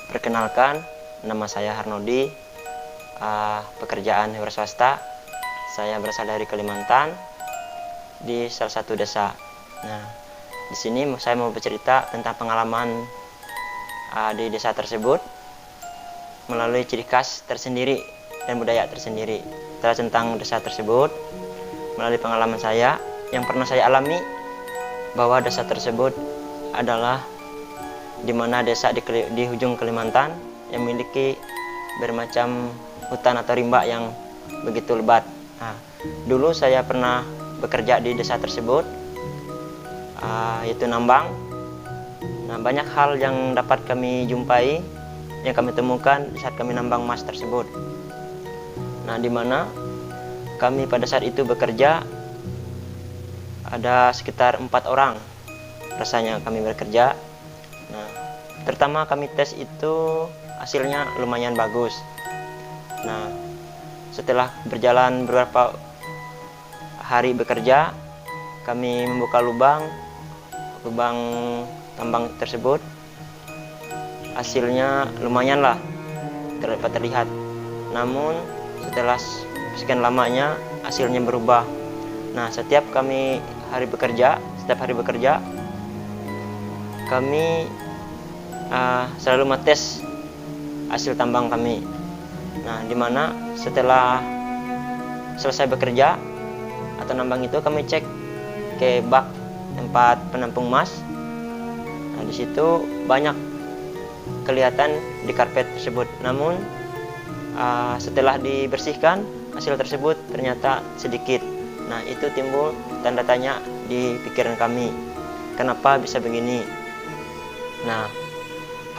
Perkenalkan, nama saya Harnodi, pekerjaan wira swasta. Saya berasal dari Kalimantan, di salah satu desa. Nah, di sini saya mau bercerita tentang pengalaman di desa tersebut melalui ciri khas tersendiri dan budaya tersendiri. Tentang desa tersebut melalui pengalaman saya yang pernah saya alami, bahwa desa tersebut adalah di mana desa di ujung Kalimantan yang memiliki bermacam hutan atau rimba yang begitu lebat. Nah, dulu saya pernah bekerja di desa tersebut, yaitu nambang. Nah, banyak hal yang dapat kami jumpai, yang kami temukan saat kami nambang emas tersebut. Nah, di mana kami pada saat itu bekerja ada sekitar 4 orang rasanya kami bekerja. Nah, pertama kami tes itu hasilnya lumayan bagus. Nah, setelah berjalan beberapa hari bekerja, kami membuka lubang tambang tersebut. Hasilnya lumayan lah dapat terlihat. Namun setelah sekian lamanya hasilnya berubah. Nah, setiap hari bekerja, kami selalu mengetes hasil tambang kami. Nah, dimana setelah selesai bekerja atau nambang itu, kami cek ke bak tempat penampung emas. Nah, di situ banyak kelihatan di karpet tersebut. Namun setelah dibersihkan, hasil tersebut ternyata sedikit. Nah, itu timbul tanda tanya di pikiran kami, kenapa bisa begini. Nah,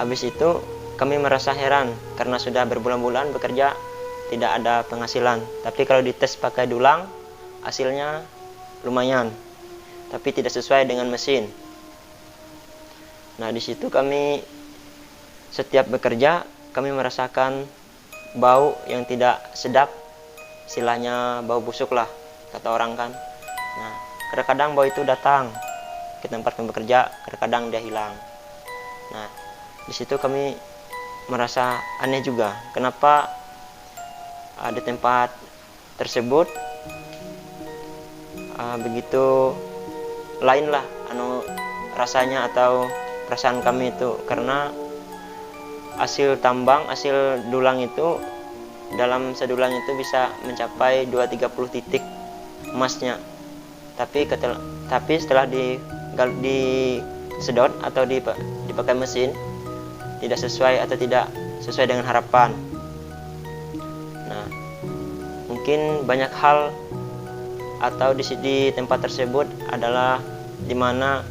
habis itu kami merasa heran karena sudah berbulan-bulan bekerja tidak ada penghasilan. Tapi kalau dites pakai dulang, hasilnya lumayan, tapi tidak sesuai dengan mesin. Nah, di situ kami setiap bekerja kami merasakan bau yang tidak sedap, istilahnya bau busuk lah kata orang kan. Nah, kadang-kadang bau itu datang ke tempat kami bekerja, kadang-kadang dia hilang. Nah, di situ kami merasa aneh juga, kenapa di tempat tersebut begitu lain lah rasanya atau perasaan kami itu, karena hasil dulang itu dalam sedulang itu bisa mencapai 2-30 titik emasnya. Tapi setelah disedot atau dipakai mesin, tidak sesuai dengan harapan. Nah, mungkin banyak hal atau di tempat tersebut adalah dimana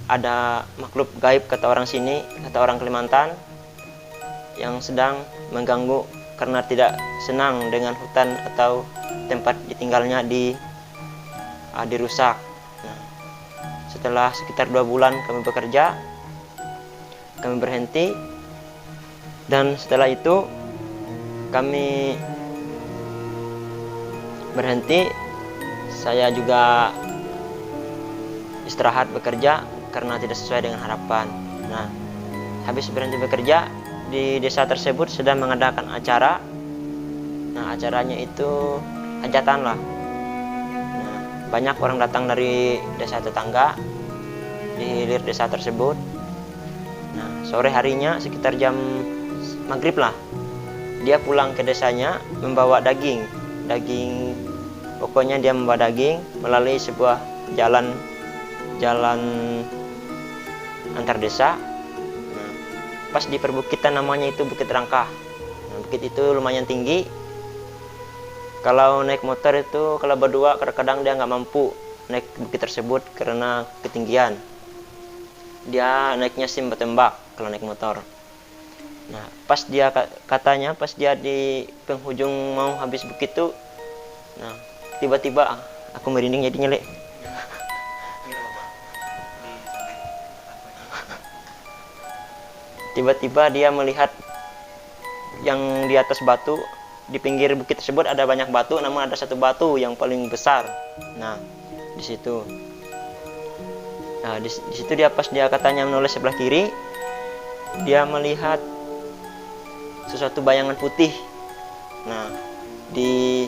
ada makhluk gaib kata orang sini, kata orang Kalimantan, yang sedang mengganggu karena tidak senang dengan hutan atau tempat ditinggalnya dirusak. Nah, setelah sekitar 2 bulan kami bekerja, kami berhenti, dan setelah itu kami berhenti. Saya juga istirahat bekerja karena tidak sesuai dengan harapan. Nah, habis berhenti bekerja, di desa tersebut sedang mengadakan acara. Nah, acaranya itu hajatan lah. Nah, banyak orang datang dari desa tetangga di hilir desa tersebut. Nah, sore harinya sekitar jam maghrib lah, dia pulang ke desanya membawa daging. Pokoknya dia membawa daging melalui sebuah jalan antar desa. Nah, pas di perbukitan, namanya itu Bukit Rangkah. Nah, bukit itu lumayan tinggi. Kalau naik motor itu, kalau berdua kadang-kadang dia nggak mampu naik bukit tersebut karena ketinggian. Dia naiknya tembak kalau naik motor. Nah, pas dia di penghujung mau habis bukit itu, nah tiba-tiba aku merinding jadinya, Le. Tiba-tiba dia melihat yang di atas batu, di pinggir bukit tersebut ada banyak batu, namun ada satu batu yang paling besar. Nah, di situ dia pas dia katanya menoleh sebelah kiri, dia melihat sesuatu bayangan putih. Nah, di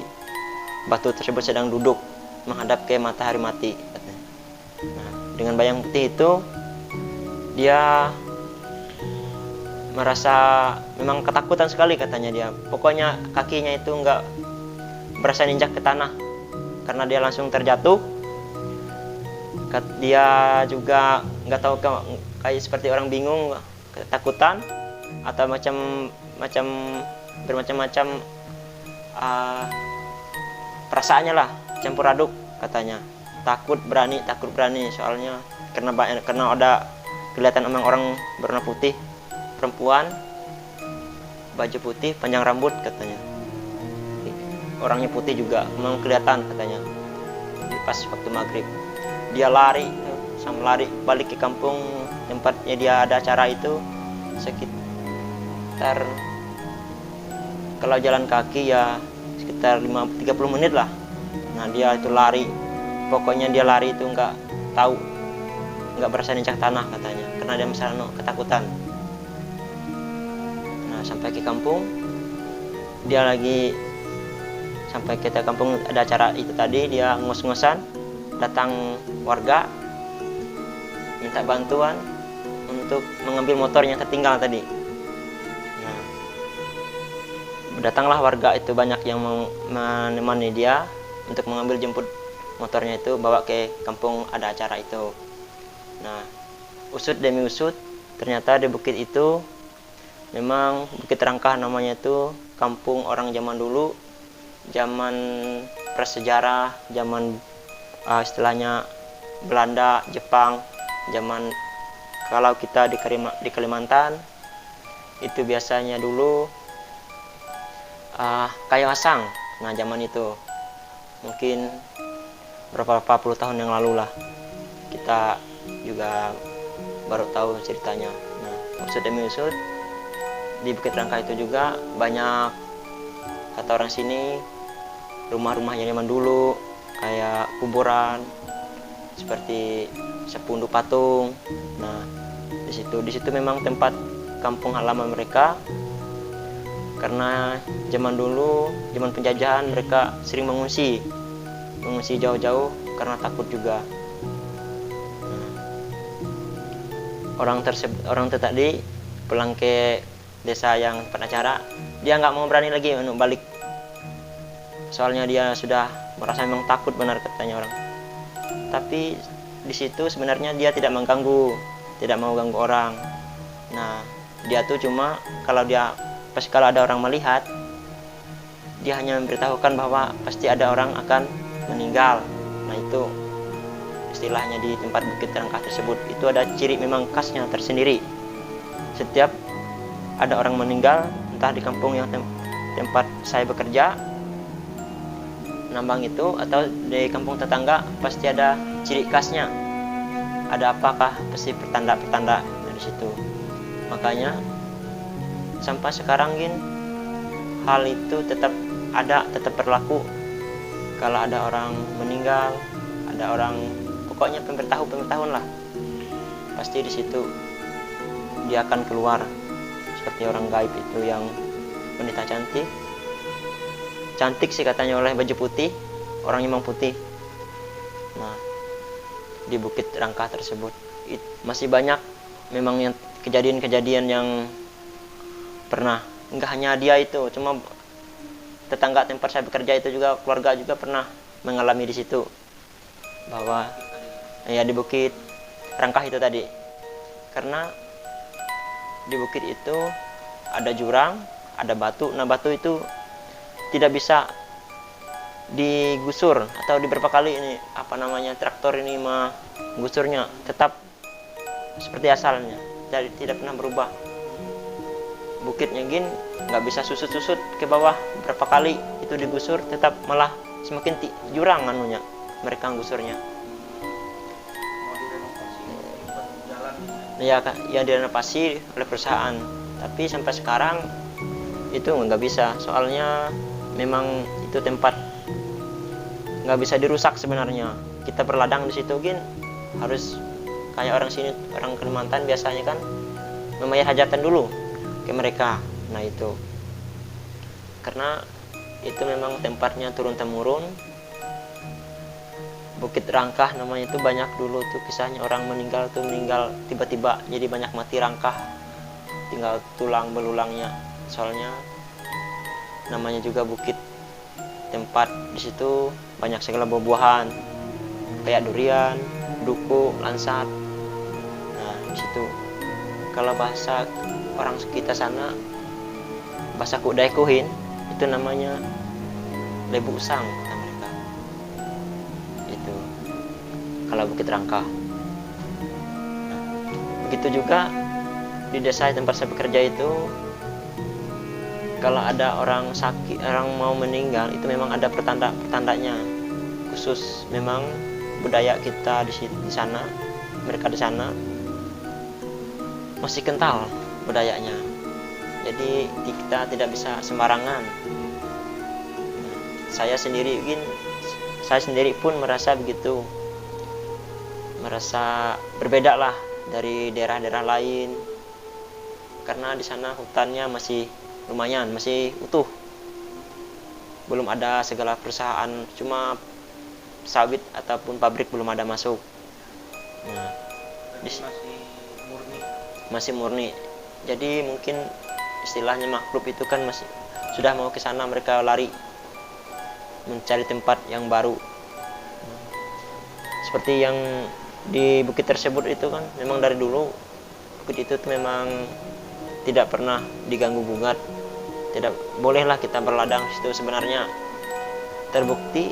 batu tersebut sedang duduk menghadap ke matahari mati. Nah, dengan bayang putih itu dia merasa memang ketakutan sekali katanya dia. Pokoknya kakinya itu nggak berasa ninjak ke tanah karena dia langsung terjatuh. Dia juga nggak tahu kayak seperti orang bingung, ketakutan atau bermacam-macam perasaannya lah, campur aduk katanya. Takut berani soalnya karena ada kelihatan emang orang berwarna putih, perempuan, baju putih, panjang rambut katanya. Orangnya putih juga, memang kelihatan katanya. Pas waktu maghrib, dia lari balik ke kampung tempatnya dia ada acara itu, sekitar kalau jalan kaki ya sekitar 30 menit lah. Nah, dia itu lari, pokoknya dia lari itu nggak berasa ninjak tanah katanya, karena dia misalnya ketakutan. Nah, sampai ke kampung, dia lagi sampai kita kampung ada acara itu tadi, dia ngos-ngosan, datang warga minta bantuan untuk mengambil motornya tertinggal tadi. Nah, datanglah warga itu, banyak yang mau menemani dia untuk mengambil jemput motornya itu, bawa ke kampung ada acara itu. Nah, usut demi usut, ternyata di bukit itu memang Bukit Rangkah namanya itu, kampung orang zaman dulu, zaman prasejarah, zaman istilahnya Belanda, Jepang, zaman kalau kita di Kalimantan itu biasanya dulu kayu asang. Nah, zaman itu mungkin berapa puluh tahun yang lalu lah, kita juga baru tahu ceritanya. Nah, usut demi usut, di Bukit Rangkah itu juga banyak, kata orang sini, rumah-rumahnya zaman dulu kayak kuburan, seperti sepundu patung. Nah, di situ memang tempat kampung halaman mereka, karena zaman dulu, zaman penjajahan, mereka sering mengungsi jauh-jauh karena takut juga. Nah, orang itu tadi pulang ke desa yang penacara, dia nggak mau berani lagi untuk balik, soalnya dia sudah merasa memang takut benar katanya orang. Tapi di situ sebenarnya dia tidak mau ganggu orang. Nah, dia tuh cuma kalau ada orang melihat, dia hanya memberitahukan bahwa pasti ada orang akan meninggal. Nah, itu istilahnya di tempat Bukit Rangkah tersebut itu ada ciri memang khasnya tersendiri. Setiap ada orang meninggal, entah di kampung yang tempat saya bekerja nambang itu atau di kampung tetangga, pasti ada ciri khasnya. Ada apakah, pasti pertanda dari situ. Makanya sampai sekarang hal itu tetap berlaku. Kalau ada orang meninggal, ada orang, pokoknya pemberitahuan lah, pasti di situ dia akan keluar seperti orang gaib itu, yang wanita cantik sih katanya, oleh baju putih, orangnya memang putih. Nah, di Bukit Rangkah tersebut masih banyak memang yang kejadian-kejadian yang pernah, enggak hanya dia itu, cuma tetangga tempat saya bekerja itu juga, keluarga juga pernah mengalami di situ, bahwa ya di Bukit Rangkah itu tadi, karena di bukit itu ada jurang, ada batu. Nah, batu itu tidak bisa digusur atau beberapa kali traktor ini menggusurnya, tetap seperti asalnya, jadi tidak pernah berubah. Bukitnya nggak bisa susut ke bawah, berapa kali itu digusur tetap malah semakin jurang mereka gusurnya. Ya, yang direnovasi oleh perusahaan, tapi sampai sekarang itu nggak bisa, soalnya memang itu tempat nggak bisa dirusak sebenarnya. Kita berladang di situ harus kayak orang sini, orang Kalimantan biasanya kan membayar hajatan dulu ke mereka. Nah, itu karena itu memang tempatnya turun temurun. Bukit Rangkah namanya itu, banyak dulu tuh kisahnya orang meninggal tiba-tiba, jadi banyak mati rangkah, tinggal tulang belulangnya. Soalnya namanya juga bukit, tempat di situ banyak segala buah-buahan kayak durian, duku, lansat. Nah, di situ kalau bahasa orang sekitar sana, bahasa Kudaekuhin, itu namanya Lebu Usang kata mereka. Itu kalau Bukit Rangkah. Nah, begitu juga di desa tempat saya bekerja itu, kalau ada orang sakit, orang mau meninggal, itu memang ada pertandanya khusus. Memang budaya kita di sana, mereka di sana masih kental budayanya. Jadi kita tidak bisa sembarangan. Saya sendiri pun merasa begitu, merasa berbeda lah dari daerah-daerah lain, karena di sana hutannya masih lumayan, masih utuh, belum ada segala perusahaan, cuma sawit ataupun pabrik belum ada masuk. Nah, masih murni. Jadi mungkin istilahnya makhluk itu kan masih sudah mau ke sana, mereka lari mencari tempat yang baru. Seperti yang di bukit tersebut itu kan memang dari dulu bukit itu memang tidak pernah diganggu gugat. Tidak bolehlah kita berladang di situ sebenarnya. Terbukti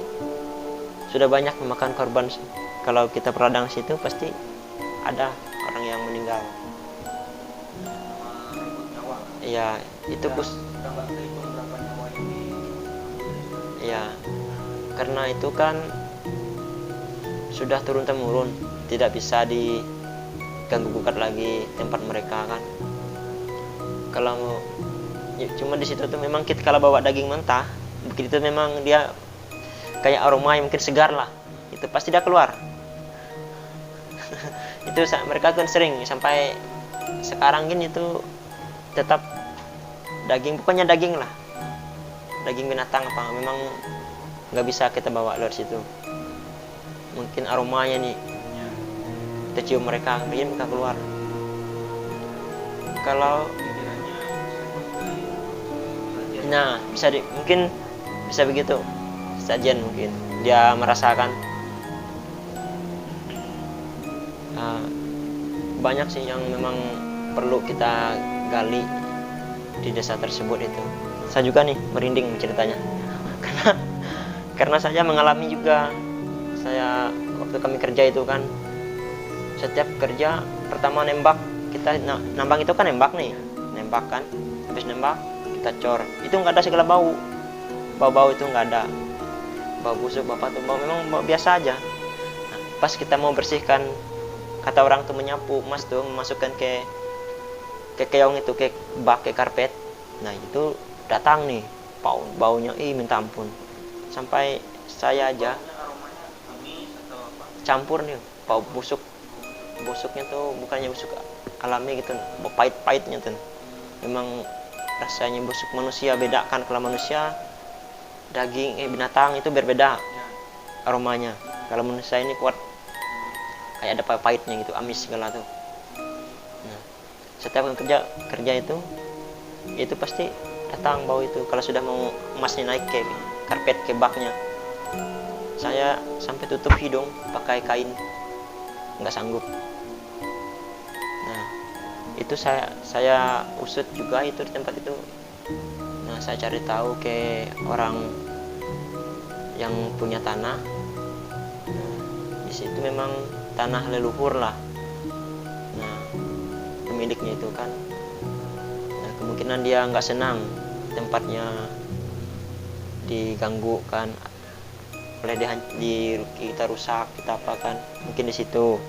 sudah banyak memakan korban. Kalau kita berladang di situ pasti ada orang yang meninggal. Iya, itu ya, karena itu kan sudah turun temurun, tidak bisa diganggu gugat lagi tempat mereka kan. Kalau ya, cuma di situ tuh memang kita kalau bawa daging mentah, begitu memang dia kayak aroma yang mungkin segar lah, itu pasti dia keluar. Itu mereka kan sering sampai sekarang gini itu tetap daging, bukannya daging lah, daging binatang apa, memang nggak bisa kita bawa dari situ. Mungkin aromanya nih kita cium mereka, bikin mereka keluar. Kalau nah mungkin bisa begitu sajian, mungkin dia merasakan. Banyak sih yang memang perlu kita gali di desa tersebut itu. Saya juga nih merinding ceritanya karena saya mengalami juga. Saya waktu kami kerja itu kan, setiap kerja pertama nembak, kita nambang itu kan nembak kan, habis nembak kita cor, itu nggak ada segala bau itu nggak ada, bau busuk bapak tuh, memang bau biasa aja. Nah, pas kita mau bersihkan, kata orang tuh menyapu, mas tuh memasukkan ke keong itu, ke bak, ke karpet. Nah itu datang nih baunya, minta ampun, sampai saya aja campur nih bau busuknya tuh, bukannya busuk alami gitu, bau pahit-pahitnya tuh. Memang rasanya busuk manusia beda kan, kalau manusia daging binatang itu berbeda aromanya. Kalau manusia ini kuat, kayak ada pahitnya gitu, amis segala tuh. Nah, setiap kerja itu pasti datang bau itu. Kalau sudah mau emasnya naik ke karpet, ke baknya, saya sampai tutup hidung pakai kain, nggak sanggup. Nah itu saya usut juga itu di tempat itu. Nah saya cari tahu ke orang yang punya tanah. Nah, di situ memang tanah leluhur lah. Nah pemiliknya itu kan, nah kemungkinan dia nggak senang tempatnya diganggu kan, oleh kita rusak, kita apa kan, mungkin di situ.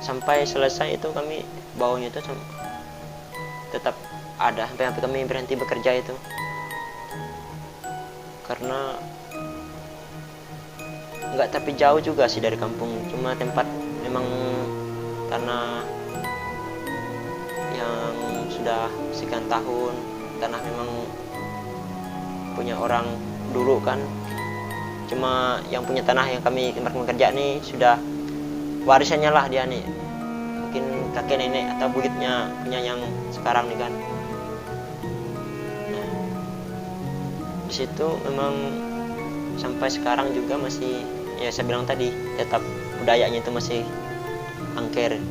Sampai selesai itu kami baunya itu tetap ada sampai kami berhenti bekerja itu, karena nggak tapi jauh juga sih dari kampung, cuma tempat memang tanah yang sudah sekian tahun, tanah memang punya orang dulu kan. Cuma yang punya tanah yang kami kemarin kerja nih sudah warisannya lah dia nih, mungkin kakek nenek atau buyutnya punya yang sekarang nih kan. Nah, di situ memang sampai sekarang juga masih, ya saya bilang tadi, tetap budayanya itu masih angker.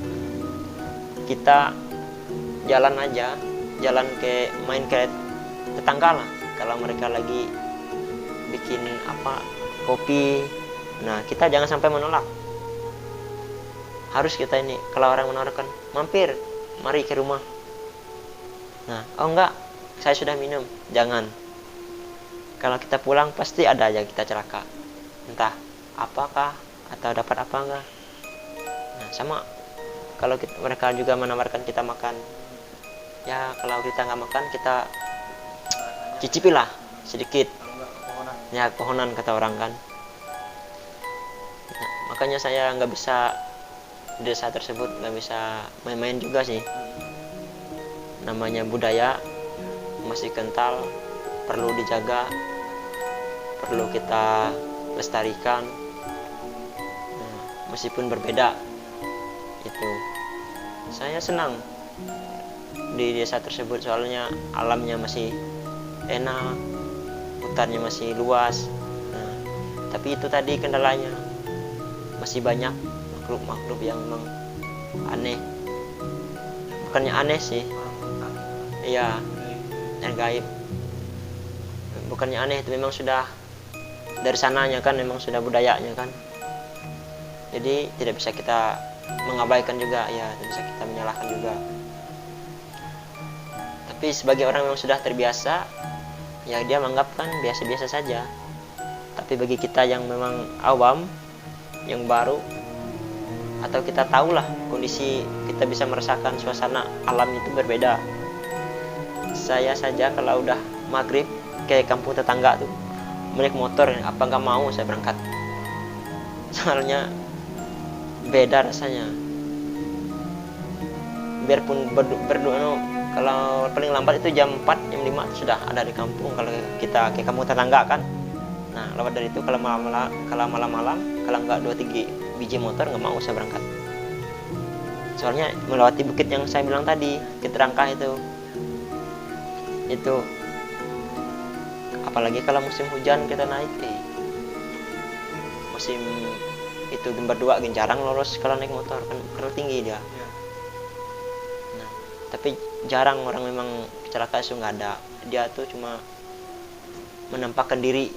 Kita jalan aja, jalan main ke tetangga lah, kalau mereka lagi bikin apa, kopi, nah kita jangan sampai menolak. Harus kita ini, kalau orang menawarkan, mampir, mari ke rumah. Nah, oh enggak, saya sudah minum, jangan. Kalau kita pulang pasti ada aja kita celaka, entah apakah atau dapat apa enggak. Nah, sama kalau mereka juga menawarkan kita makan, ya kalau kita nggak makan, kita cicipilah sedikit. Ya, pohonan kata orang kan. Nah, makanya saya nggak bisa di desa tersebut, nggak bisa main-main juga sih. Namanya budaya masih kental, perlu dijaga, perlu kita lestarikan. Nah, meskipun berbeda, itu saya senang di desa tersebut, soalnya alamnya masih enak, hutannya masih luas. Nah, tapi itu tadi kendalanya, masih banyak makhluk-makhluk yang memang aneh. Bukannya aneh sih, iya, yang gaib. Bukannya aneh, itu memang sudah dari sananya kan, memang sudah budayanya kan. Jadi tidak bisa kita mengabaikan juga, ya tidak bisa kita menyalahkan juga. Tapi sebagai orang yang sudah terbiasa, ya dia menganggapkan biasa-biasa saja. Tapi bagi kita yang memang awam, yang baru, atau kita tahulah kondisi, kita bisa merasakan suasana alam itu berbeda. Saya saja kalau udah maghrib ke kampung tetangga tuh, naik motor, apa nggak mau saya berangkat, soalnya beda rasanya. Biarpun berdua, kalau paling lambat itu jam 4, jam 5 itu sudah ada di kampung kalau kita ke kampung tetangga kan. Nah, lewat dari itu kalau malam-malam, kalau nggak 2-3 biji motor, nggak mau saya berangkat. Soalnya melewati bukit yang saya bilang tadi, Bukit Rangkah itu apalagi kalau musim hujan kita naik, musim itu berdua jarang lolos kalau naik motor kan, terlalu tinggi dia. Nah, tapi jarang orang memang kecelakaan itu nggak ada, dia tuh cuma menampakkan diri,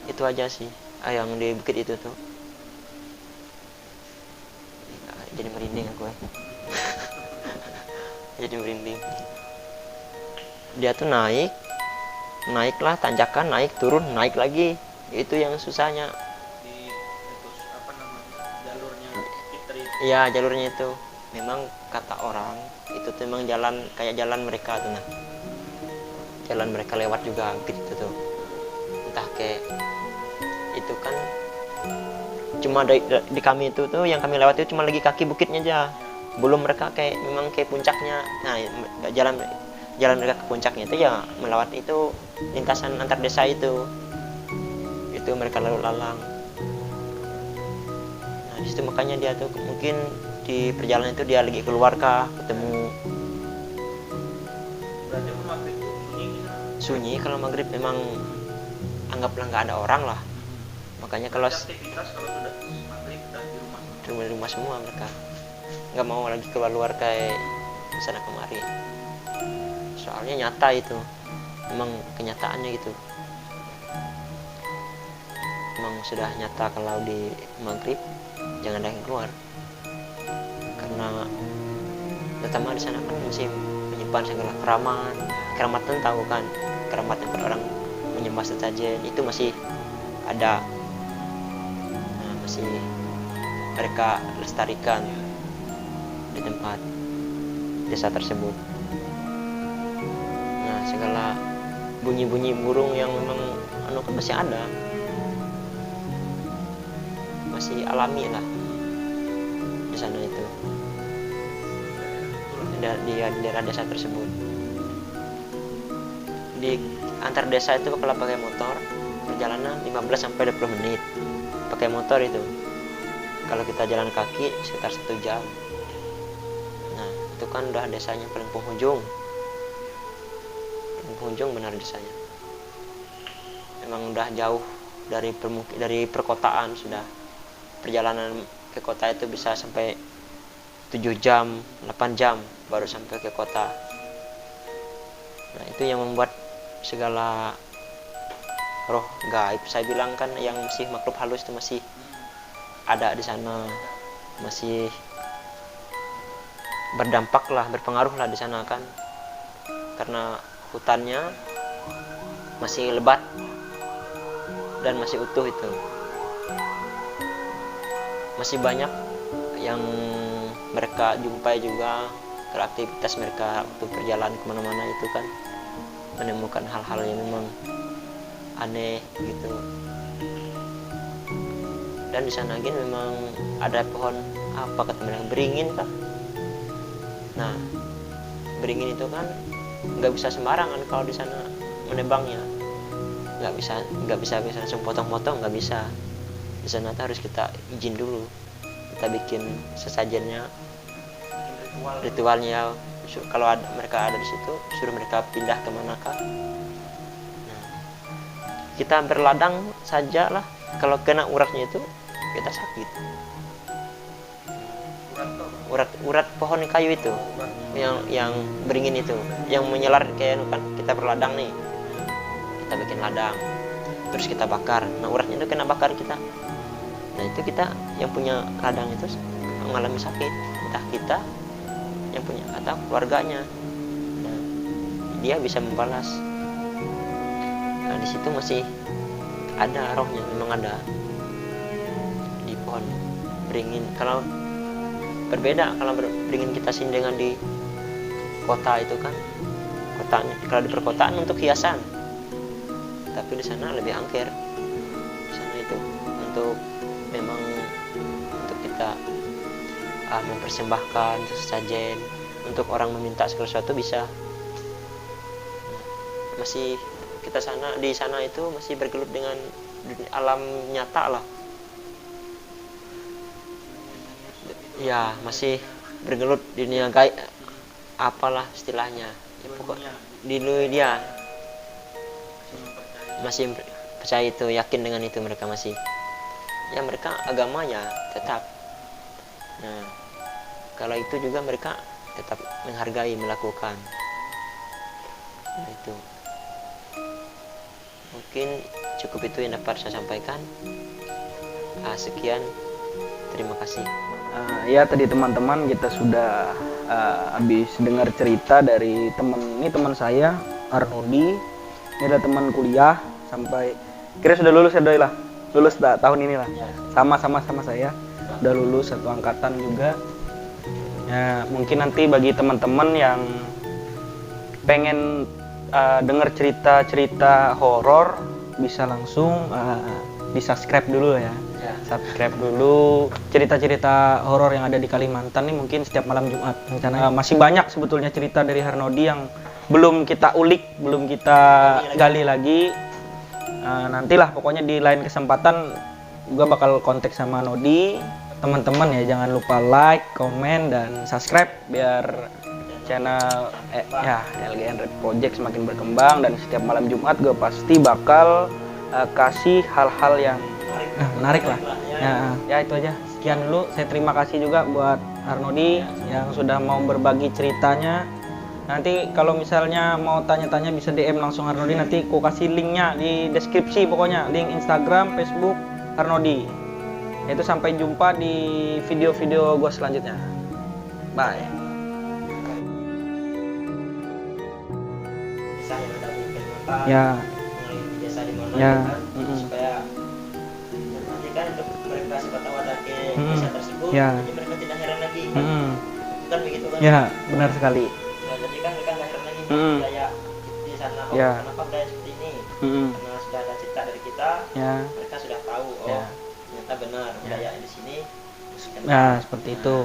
itu aja sih yang di bukit itu tuh. Jadi merinding aku jadi merinding. Dia tuh naiklah, tanjakan, naik turun, naik lagi, itu yang susahnya. Jalurnya Fitri. Ya, jalurnya itu memang kata orang itu tuh memang jalan kayak jalan mereka tuh. Nah, jalan mereka lewat juga gitu tuh, entah kayak itu kan cuma di kami itu tuh, yang kami lewat itu cuma lagi kaki bukitnya aja, belum mereka kayak memang kayak puncaknya. Nah, jalan mereka ke puncaknya itu ya melewati itu lintasan antar desa itu mereka lalu lalang. Nah, di situ makanya dia tuh mungkin di perjalanan itu dia lagi keluar kah, ketemu. Berarti maghrib itu sunyi gitu. Sunyi kalau maghrib, memang anggaplah nggak ada orang lah. Makanya kalau aktivitas kalau sudah maghrib udah di rumah semua, mereka nggak mau lagi keluar kayak sana kemari. Soalnya nyata itu, memang kenyataannya gitu. Memang sudah nyata kalau di maghrib jangan ada yang keluar, karena terutama di sana kan masih menyimpan segala keramatan, tahu kan, keramat yang orang menyembah sesajen itu masih ada. Nah, masih mereka lestarikan di tempat desa tersebut. Nah, segala bunyi-bunyi burung yang memang kan masih ada, masih alami lah di sana itu. di daerah desa tersebut. Di antar desa itu kalau pakai motor perjalanan 15 sampai 20 menit pakai motor itu. Kalau kita jalan kaki sekitar 1 jam. Nah itu kan udah desanya paling penghujung benar desanya. Memang udah jauh dari perkotaan sudah. Perjalanan ke kota itu bisa sampai 7 jam, 8 jam baru sampai ke kota. Nah itu yang membuat segala roh gaib, saya bilang kan, yang masih makhluk halus itu masih ada di sana, masih berdampak lah, berpengaruh lah di sana kan, karena hutannya masih lebat dan masih utuh itu. Masih banyak yang mereka jumpai juga, kalau aktivitas mereka waktu perjalanan kemana-mana itu kan menemukan hal-hal yang memang aneh gitu. Dan di sana lagi memang ada pohon apa kata mereka, beringin kah? Nah beringin itu kan nggak bisa sembarangan kalau di sana menebangnya, nggak bisa langsung potong-potong, nggak bisa. Di sana harus kita izin dulu, kita bikin sesajennya, ritualnya. Kalau mereka ada di situ, suruh mereka pindah ke manakah. Nah, kita berladang saja lah, kalau kena uratnya itu kita sakit. Urat pohon kayu itu, yang beringin itu, yang menyelar kayak kan, kita berladang nih, kita bikin ladang, terus kita bakar. Nah uratnya itu kena bakar kita. Nah itu kita yang punya ladang itu mengalami sakit, entah kita yang punya atau keluarganya. Nah, dia bisa membalas. Nah di situ masih ada rohnya, memang ada di pohon beringin. Kalau berbeda, kalau beringin kita sini dengan di kota itu kan, kotanya kalau di perkotaan untuk hiasan, tapi di sana lebih angker. Di sana itu untuk memang untuk kita mempersembahkan sesajen, untuk orang meminta segala sesuatu bisa. Masih kita di sana itu masih bergelut dengan alam nyata lah. Ya masih bergelut di dunia gaib, apalah istilahnya ya, pokoknya di dunia masih percaya itu, yakin dengan itu. Mereka masih, ya mereka agamanya tetap. Nah kalau itu juga mereka tetap menghargai, melakukan. Nah itu mungkin cukup itu yang dapat saya sampaikan. Sekian, terima kasih. Ya tadi teman-teman kita sudah habis dengar cerita dari teman saya Arnodi. Ini adalah teman kuliah, sampai kira sudah lulus ya Doi lah, lulus tahun ini lah, sama saya udah lulus, satu angkatan juga. Ya mungkin nanti bagi teman-teman yang pengen dengar cerita horor bisa langsung di subscribe dulu ya. Subscribe dulu cerita-cerita horor yang ada di Kalimantan nih, mungkin setiap malam Jumat rencananya. Masih banyak sebetulnya cerita dari Harnodi yang belum kita ulik, belum kita gali lagi. Nantilah pokoknya di lain kesempatan juga bakal kontak sama Nodi. Teman-teman ya jangan lupa like, komen, dan subscribe biar channel LGN Red Project semakin berkembang. Dan setiap malam Jumat gue pasti bakal kasih hal-hal yang menarik lah. Ya itu aja. Sekian dulu. Saya terima kasih juga buat Harnodi yang sudah mau berbagi ceritanya. Nanti kalau misalnya mau tanya-tanya bisa DM langsung Harnodi. Nanti aku kasih linknya di deskripsi, pokoknya link Instagram, Facebook Harnodi. Itu sampai jumpa di video-video gue selanjutnya. Bye. Kisah yang ada di Kalimantan, Ya. mengenai desa di mana Ya. kan, supaya nanti kan untuk mereka siapa tahu ada ke desa tersebut, Ya. jadi mereka tidak heran lagi kan begitu kan. Ya benar sekali. Ya, jadi kan mereka nggak heran lagi budaya di sana, Ya. kenapa budaya seperti ini, karena sudah ada cerita dari kita, Ya. mereka sudah tahu Ya. ternyata benar budaya di sini. Nah seperti itu.